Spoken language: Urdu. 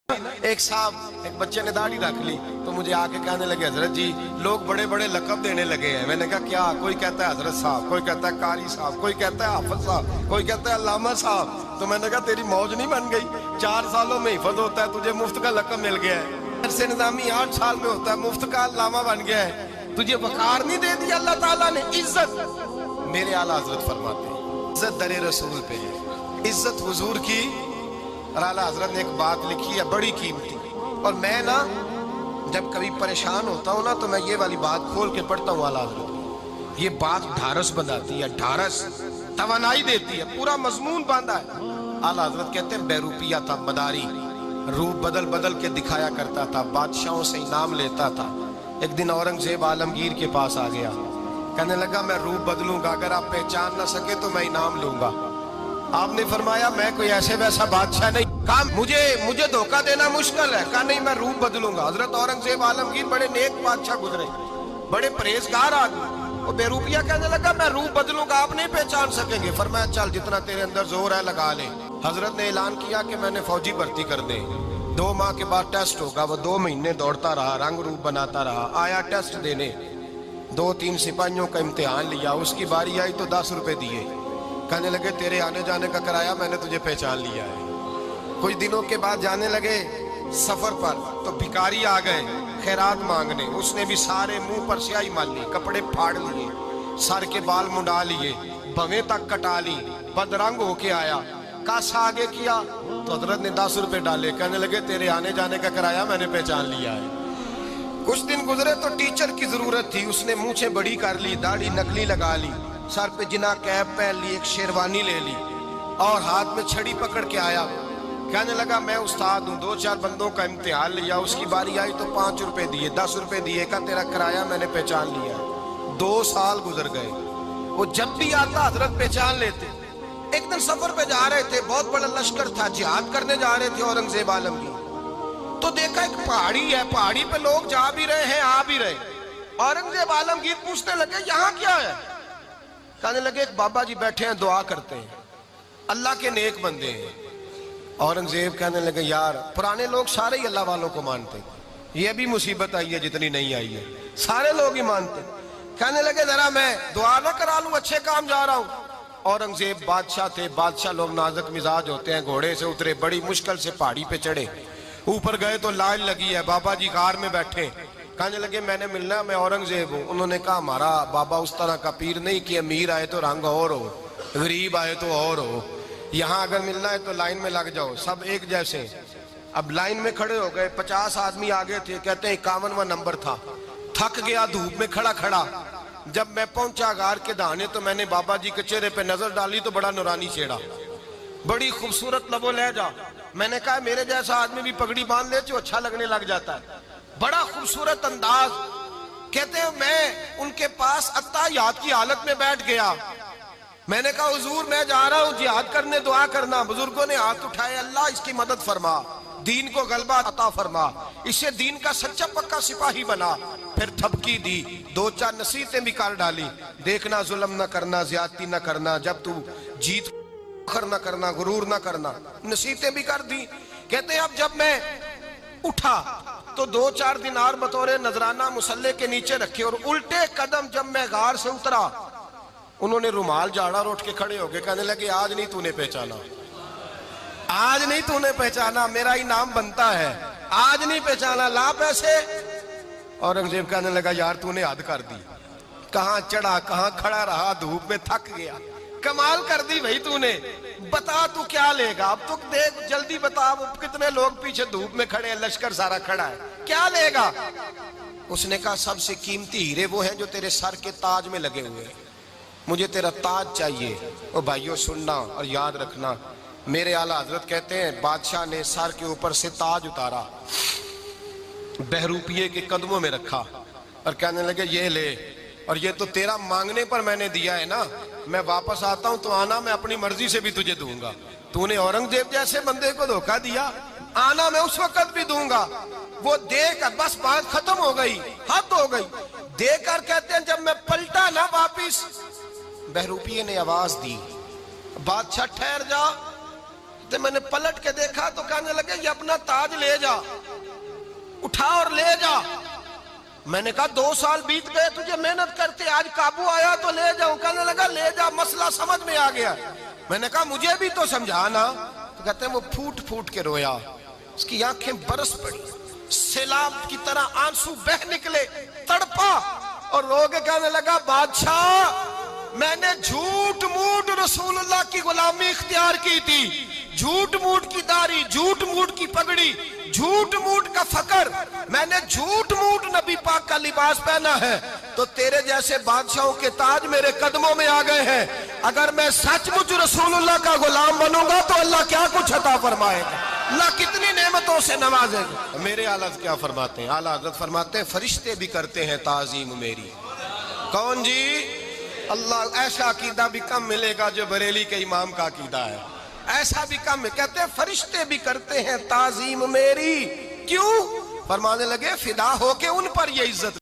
ایک صاحب ایک بچے نے داڑھی رکھ لی تو مجھے آ کے کہنے لگے حضرت جی لوگ بڑے بڑے لقب دینے لگے ہیں. میں نے کہا کیا؟ کوئی کہتا ہے حضرت صاحب, کوئی کہتا ہے قاری صاحب, کوئی کہتا ہے حافظ صاحب, کوئی کہتا ہے علامہ صاحب. تو میں نے کہا تیری موج نہیں بن گئی؟ 4 سالوں میں حفظ ہوتا ہے, تجھے مفت کا لقب مل گیا ہے. سے نظامی 8 سال میں ہوتا ہے, مفت کا علامہ بن گیا ہے. تجھے وقار نہیں دے دیا اللہ تعالیٰ نے؟ عزت میرے اعلیٰ حضرت فرماتے ہیں عزت در رسول پہ ہے, عزت حضور کی. اور اعلیٰ حضرت نے ایک بات لکھی ہے بڑی قیمتی, اور میں نا جب کبھی پریشان ہوتا ہوں نا تو میں یہ والی بات کھول کے پڑھتا ہوں اعلیٰ حضرت. یہ بات ڈھارس بناتی ہے, ڈھارس توانائی دیتی ہے, پورا مضمون باندھا ہے. اعلیٰ حضرت کہتے ہیں بیروپیہ تھا مداری, روپ بدل بدل کے دکھایا کرتا تھا, بادشاہوں سے انعام لیتا تھا. ایک دن اورنگزیب عالمگیر کے پاس آ گیا, کہنے لگا میں روپ بدلوں گا, اگر آپ پہچان نہ سکے تو میں انعام لوں گا. آپ نے فرمایا میں کوئی ایسے ویسا بادشاہ نہیں, کہا مجھے دھوکہ دینا مشکل ہے. کہا نہیں میں روپ بدلوں گا. حضرت اورنگزیب عالمگیر بڑے نیک بادشاہ گزرے, بڑے پرہیزگار آدمی. وہ بے روپیہ کہنے لگا میں روپ بدلوں گا, آپ نہیں پہچان سکیں گے. فرمایا چل جتنا تیرے اندر زور ہے لگا لے. حضرت نے اعلان کیا کہ میں نے فوجی بھرتی کر دیں, 2 ماہ کے بعد ٹیسٹ ہوگا. وہ 2 مہینے دوڑتا رہا, رنگ روپ بناتا رہا, آیا ٹیسٹ دینے. 2-3 سپاہیوں کا امتحان لیا, اس کی باری آئی تو 10 روپے دیے. کہنے لگے تیرے آنے جانے کا کرایہ میں نے تجھے پہچان لیا ہے. کچھ دنوں کے بعد جانے لگے سفر پر تو بھکاری آ گئے خیرات مانگنے. اس نے بھی سارے منہ پر سیاہی مال لی, کپڑے پھاڑ لیے, سر کے بال منڈا لیے, بھویں تک کٹا لی, بدرنگ ہو کے آیا. کاسا آگے کیا تو حضرت نے 10 روپے ڈالے. کہنے لگے تیرے آنے جانے کا کرایہ میں نے پہچان لیا ہے. کچھ دن گزرے تو ٹیچر کی ضرورت تھی, اس نے مونچھیں بڑی کر لی, داڑھی نکلی لگا لی, سر پہ جنا کیپ پہن لی, ایک شیروانی لے لی اور ہاتھ میں چھڑی پکڑ کے آیا. کہنے لگا میں استاد ہوں, 2-4 بندوں کا امتحان لیا, اس کی باری آئی تو 5 روپے دیے, 10 روپے دیے. کہا تیرا کرایہ میں نے پہچان لیا. 2 سال گزر گئے, وہ جب بھی آتا حضرت پہچان لیتے. ایک دن سفر پہ جا رہے تھے, بہت بڑا لشکر تھا, جہاد کرنے جا رہے تھے اورنگزیب عالمگیر. تو دیکھا ایک پہاڑی ہے, پہاڑی پہ لوگ جا بھی رہے ہیں آ بھی رہے. اورنگزیب عالمگیر پوچھنے لگے یہاں کیا ہے؟ کہنے لگے ایک بابا جی بیٹھے ہیں دعا کرتے ہیں, اللہ کے نیک بندے ہیں. اورنگزیب کہنے لگے یار پرانے لوگ سارے ہی اللہ والوں کو مانتے, یہ بھی مصیبت آئی ہے جتنی نہیں آئی ہے, سارے لوگ ہی مانتے. کہنے لگے ذرا میں دعا نہ کرا لوں, اچھے کام جا رہا ہوں. اورنگزیب بادشاہ تھے, بادشاہ لوگ نازک مزاج ہوتے ہیں. گھوڑے سے اترے, بڑی مشکل سے پہاڑی پہ چڑھے, اوپر گئے تو لائن لگی ہے, بابا جی غار میں بیٹھے. کہنے لگے میں نے ملنا, میں اورنگزیب ہوں. انہوں نے کہا ہمارا بابا اس طرح کا پیر نہیں کہ امیر آئے تو رنگ اور ہو, غریب آئے تو اور ہو. یہاں اگر ملنا ہے تو لائن میں لگ جاؤ, سب ایک جیسے. اب لائن میں کھڑے ہو گئے, 50 آدمی آگے تھے, کہتے ہیں 51واں نمبر تھا. تھک گیا دھوپ میں کھڑا کھڑا. جب میں پہنچا غار کے دہانے تو میں نے بابا جی کے چہرے پہ نظر ڈالی تو بڑا نورانی چہرہ, بڑی خوبصورت لب و لہجہ. میں نے کہا میرے جیسا آدمی بھی پگڑی باندھ لے تو اچھا لگنے لگ جاتا ہے, بڑا خوبصورت انداز. کہتے ہیں میں ان کے پاس اتحیات کی حالت میں بیٹھ گیا. میں نے کہا حضور میں جا رہا ہوں جہاد کرنے, دعا کرنا. بزرگوں نے ہاتھ اٹھائے, اللہ اس کی مدد فرما, دین کو غلبہ عطا فرما, اسے دین کا سچا پکا سپاہی بنا. پھر تھپکی دی, 2-4 نصیحتیں بھی کر ڈالی. دیکھنا ظلم نہ کرنا, زیادتی نہ کرنا, جب تو جیت فخر نہ کرنا, غرور نہ کرنا, نصیحتیں بھی کر دی. کہتے ہیں اب جب میں اٹھا تو 2-4 دینار بطور نذرانہ مسلح کے نیچے رکھے, اور الٹے قدم جب میں غار سے اترا انہوں نے رومال جھاڑا اور اٹھ کے کھڑے ہو گئے. کہنے لگے آج نہیں تو نے پہچانا, آج نہیں تو نے پہچانا, میرا انعام بنتا ہے, آج نہیں پہچانا, لا پیسے. اورنگزیب کہنے لگا یار تو نے حد کر دی, کہاں چڑھا کہاں کھڑا رہا, دھوپ میں تھک گیا, کمال کر دی بھائی تو نے. بتا تو کیا لے گا, اب تو دیکھ جلدی بتا, وہ کتنے لوگ پیچھے دھوپ میں کھڑے ہیں, لشکر سارا کھڑا ہے, کیا لے گا؟ اس نے کہا سب سے قیمتی ہیرے وہ ہیں جو تیرے سر کے تاج میں لگے ہوئے ہیں, مجھے تیرا تاج چاہیے. اور بھائیو سننا اور یاد رکھنا, میرے اعلیٰ حضرت کہتے ہیں بادشاہ نے سر کے اوپر سے تاج اتارا, بہروپیے کے قدموں میں رکھا اور کہنے لگے یہ لے, اور یہ تو تیرا مانگنے پر میں نے دیا ہے نا, میں واپس آتا ہوں تو آنا میں اپنی مرضی سے بھی تجھے دوں گا. تو نے اورنگزیب جیسے بندے کو دھوکہ دیا, آنا میں اس وقت بھی دوں گا. وہ دے کر بس بات ختم ہو گئی, حد ہو گئی. دے کر کہتے ہیں جب میں پلٹا نا واپس, بہروپیے نے آواز دی بادشاہ ٹھہر جا, تو میں نے پلٹ کے دیکھا تو کہنے لگے یہ اپنا تاج لے جا، اٹھا اور لے جا۔ میں نے کہا 2 سال بیت گئے تجھے محنت کرتے، آج قابو آیا تو لے جاؤں۔ کہنے لگا لے جا، مسئلہ سمجھ میں آ گیا۔ میں نے کہا مجھے بھی تو سمجھانا۔ تو کہتے ہیں وہ پھوٹ پھوٹ کے رویا، اس کی آنکھیں برس پڑی، سیلاب کی طرح آنسو بہ نکلے، تڑپا اور رو کے کہنے لگا بادشاہ میں نے جھوٹ موٹ رسول اللہ کی غلامی اختیار کی تھی، جھوٹ موٹ کی داڑھی، جھوٹ موٹ کی پگڑی، جھوٹ موٹ کا فقر، میں نے جھوٹ موٹ نبی پاک کا لباس پہنا ہے، تو تیرے جیسے بادشاہوں کے تاج میرے قدموں میں آ گئے ہیں۔ اگر میں سچ مچ رسول اللہ کا غلام بنوں گا تو اللہ کیا کچھ عطا فرمائے گا، اللہ کتنی نعمتوں سے نوازے گا۔ میرے اعلیٰ حضرت کیا فرماتے ہیں؟ اعلیٰ حضرت فرماتے ہیں فرشتے بھی کرتے ہیں تعظیم میری۔ کون جی؟ اللہ ایسا عقیدہ بھی کم ملے گا جو بریلی کے امام کا عقیدہ ہے، ایسا بھی کم ہے۔ کہتے ہیں فرشتے بھی کرتے ہیں تعظیم میری، کیوں؟ فرمانے لگے فدا ہو کے ان پر یہ عزت